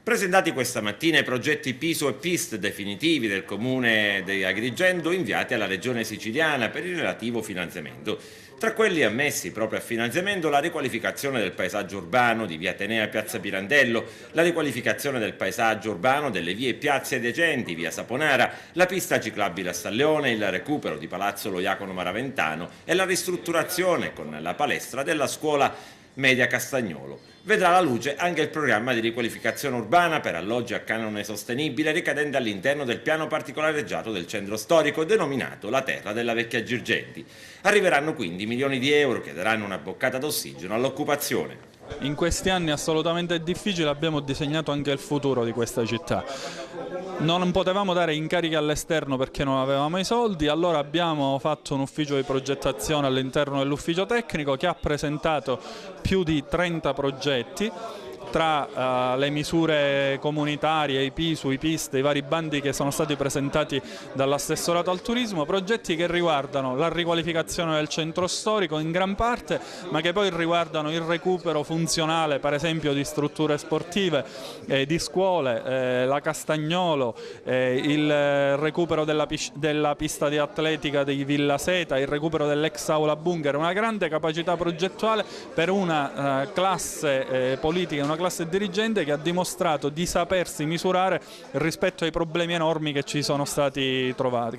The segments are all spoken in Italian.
Presentati questa mattina i progetti PISO e PIST definitivi del Comune di Agrigento inviati alla Regione Siciliana per il relativo finanziamento. Tra quelli ammessi proprio a finanziamento la riqualificazione del paesaggio urbano di via Atenea e piazza Pirandello, la riqualificazione del paesaggio urbano delle vie e piazze adiacenti, via Saponara, la pista ciclabile a Stalleone, il recupero di Palazzo Lo Iacono Maraventano e la ristrutturazione con la palestra della scuola media Castagnolo. Vedrà la luce anche il programma di riqualificazione urbana per alloggi a canone sostenibile ricadente all'interno del piano particolareggiato del centro storico denominato La Terra della Vecchia Girgenti. Arriveranno quindi milioni di euro che daranno una boccata d'ossigeno all'occupazione. In questi anni assolutamente difficili abbiamo disegnato anche il futuro di questa città. Non potevamo dare incarichi all'esterno perché non avevamo i soldi, allora abbiamo fatto un ufficio di progettazione all'interno dell'ufficio tecnico che ha presentato più di 30 progetti tra le misure comunitarie, i PISU, i PIST, i vari bandi che sono stati presentati dall'assessorato al turismo, progetti che riguardano la riqualificazione del centro storico in gran parte, ma che poi riguardano il recupero funzionale per esempio di strutture sportive, di scuole, la Castagnolo, il recupero della pista di atletica di Villa Seta, il recupero dell'ex aula bunker, una grande capacità progettuale per una classe politica, una classe dirigente che ha dimostrato di sapersi misurare rispetto ai problemi enormi che ci sono stati trovati,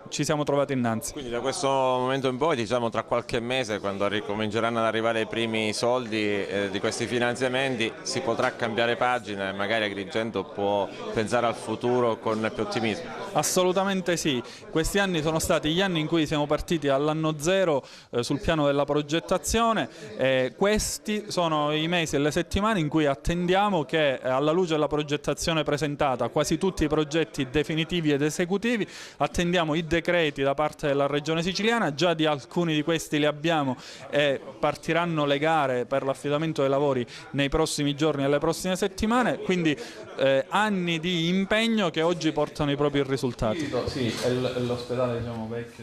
ci siamo trovati innanzi. Quindi da questo momento in poi, diciamo tra qualche mese, quando ricominceranno ad arrivare i primi soldi di questi finanziamenti, si potrà cambiare pagina e magari Agrigento può pensare al futuro con più ottimismo? Assolutamente sì, questi anni sono stati gli anni in cui siamo partiti all'anno zero sul piano della progettazione, questi sono i mesi e le settimane in cui attendiamo che alla luce della progettazione presentata, quasi tutti i progetti definitivi ed esecutivi, attendiamo i decreti da parte della Regione Siciliana, già di alcuni di questi li abbiamo e partiranno le gare per l'affidamento dei lavori nei prossimi giorni e nelle prossime settimane, quindi anni di impegno che oggi portano i propri risultati. Sì, è l'ospedale diciamo vecchio.